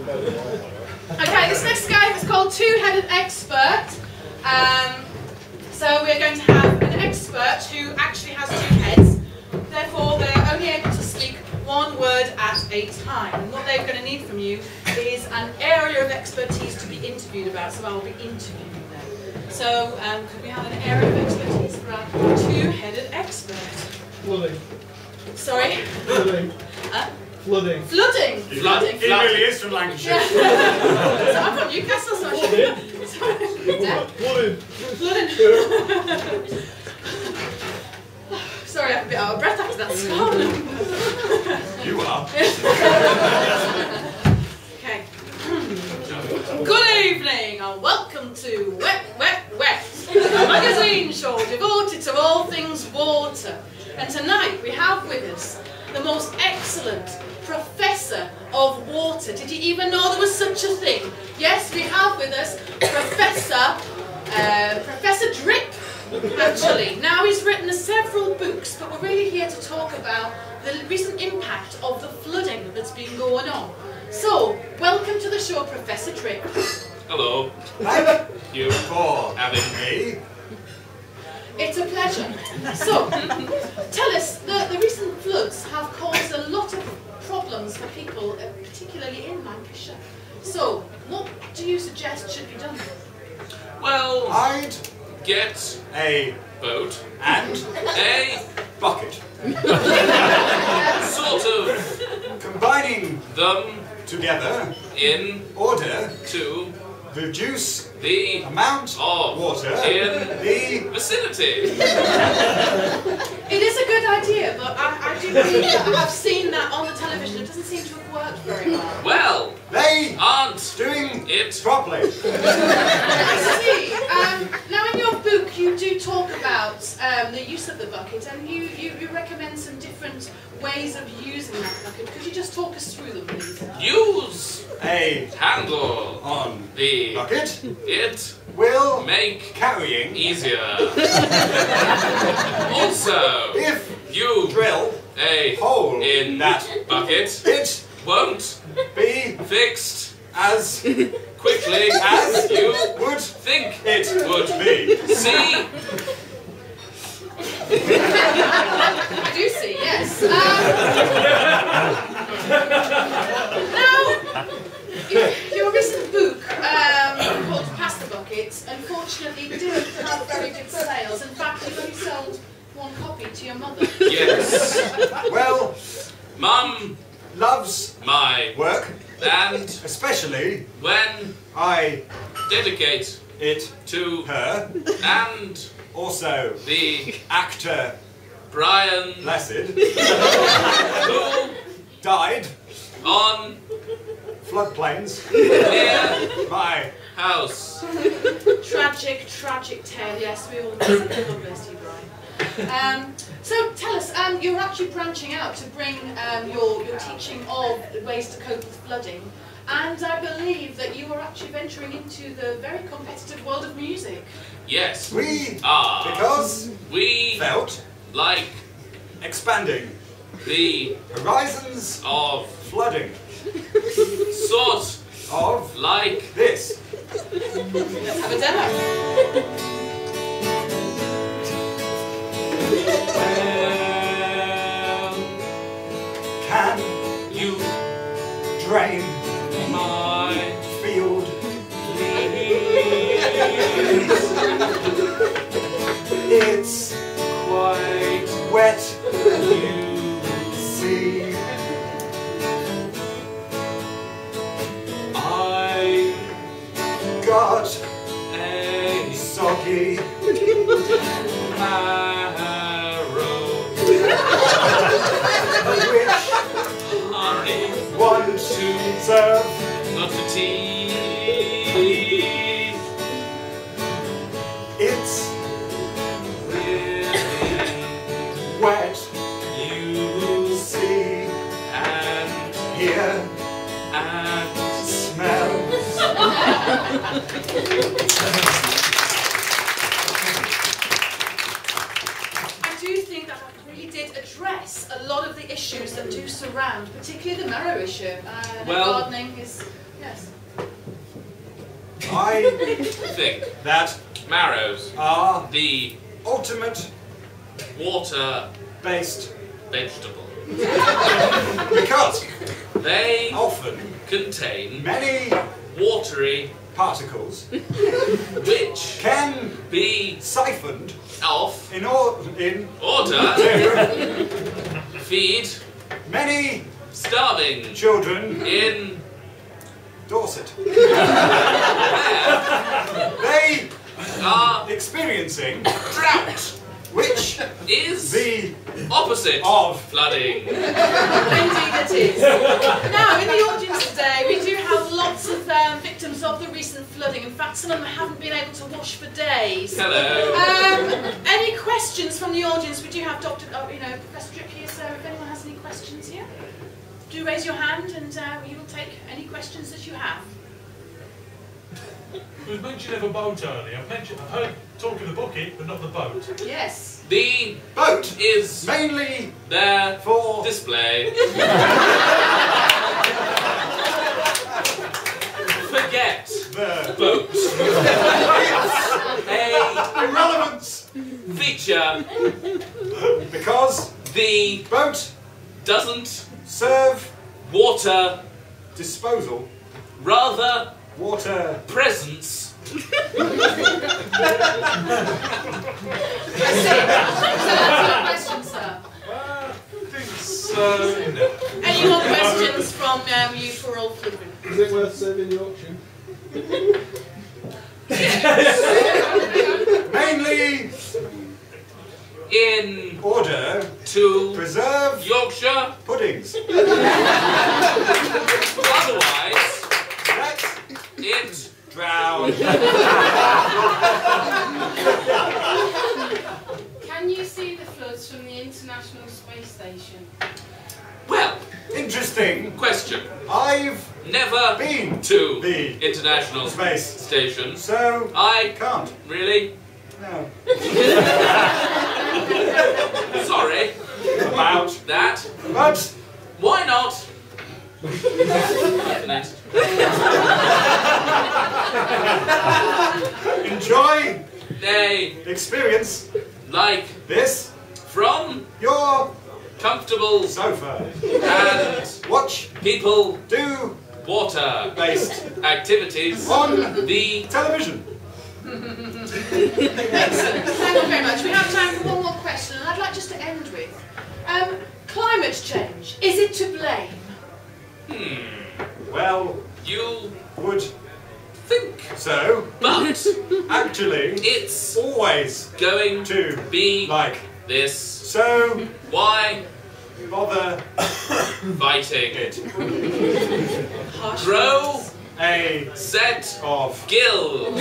Okay, this next game is called Two-Headed Expert. So we're going to have an expert who actually has two heads. Therefore, they're only able to speak one word at a time. And what they're going to need from you is an area of expertise to be interviewed about. So I'll be interviewing them. So could we have an area of expertise for our two-headed expert? Flooding. Sorry? Flooding. Flooding. Flooding. Flooding. He really is from Lancashire. Yeah. So I'm from Newcastle, so I should. Flooding. Sorry, I'm a bit out of breath after that song. You are. Okay. Good evening and welcome to Wet, a magazine show devoted to all things water. And tonight we have with us the most excellent Professor of Water. Did you even know there was such a thing? Yes, we have with us Professor Drip, actually. Now, he's written several books, but we're really here to talk about the recent impact of the flooding that's been going on. So, welcome to the show, Professor Drip. Hello. Thank you for having me. It's a pleasure. So, tell us, the recent floods have caused a lot of problems for people, particularly in Lancashire. So, what do you suggest should be done? Well, I'd get a boat and a bucket. Sort of combining them together in order to reduce the amount of water in the vicinity. It is a good idea, but I do believe that I've seen that on the television. It doesn't seem to have worked very well. Well, they aren't doing it properly. I see. Now, in your book, you do talk about the use of the bucket, and you recommend some different ways of using that bucket. Could you just talk us through them, please? Use a handle on the bucket. It will make carrying easier. Also, if you drill a hole in that bucket, it won't be fixed as quickly as you would think it would be. See? I do see, yes. Now, your recent book called Pass the Bucket, unfortunately didn't have very good sales. In fact, you only sold one copy to your mother. Yes. Well, Mum loves my work, and especially when I dedicate it to her, and also the actor Brian Blessed, who died on floodplains near my house. Tragic, tragic tale. Yes, we all know. God bless you, Brian. So tell us, you're actually branching out to bring your teaching of ways to cope with flooding, and I believe that you are actually venturing into the very competitive world of music. Yes, we are, because we felt like expanding the horizons of flooding, sort of like this. Let's have a demo. Well, can you drain my field, please? It's quite wet, you see. I got a soggy marrow, which I want to serve not to tea. It's really wet, you see, and hear, and smell. I do think that really did address a lot of the issues that do surround, particularly the marrow issue. Well, gardening is, Yes. I Think that marrows are the ultimate water-based based vegetable. because They often contain many watery particles which can be siphoned off in order to feed many starving children in Dorset. where They are experiencing drought, which is the opposite of flooding. Indeed it is. Now, in the audience today, we do have lots of victims of the recent flooding. In fact, some of them haven't been able to wash for days. Hello. Any questions from the audience? We do have Professor Drip here, so if anyone has any questions here, do raise your hand and we will take any questions that you have. There was mention of a boat earlier. I heard talk of the bucket, but not the boat. Yes. The boat is mainly there for display. Forget the boat. A irrelevance feature because the boat doesn't serve water, disposal, rather water presence. I see. So that's your question, sir. I think so. No. Any more questions from you for all fluid? Is it worth saving the auction? mainly In order to preserve Yorkshire, puddings. otherwise Let it drown. Can you see the floods from the International Space Station? well. Interesting. Question. I've Never been to the International space Station. so I can't. really No. sorry About that. but Why not? Infinite. enjoy They experience like this from your comfortable sofa. and Watch people do water based activities on the television. Excellent. Thank you very much. We have time for one more question, and I'd like just to end with climate change. Is it to blame? Well, you would think so. but Actually, it's always going to be like this. so. Why Bother fighting it. Harsh grow words. A set of gills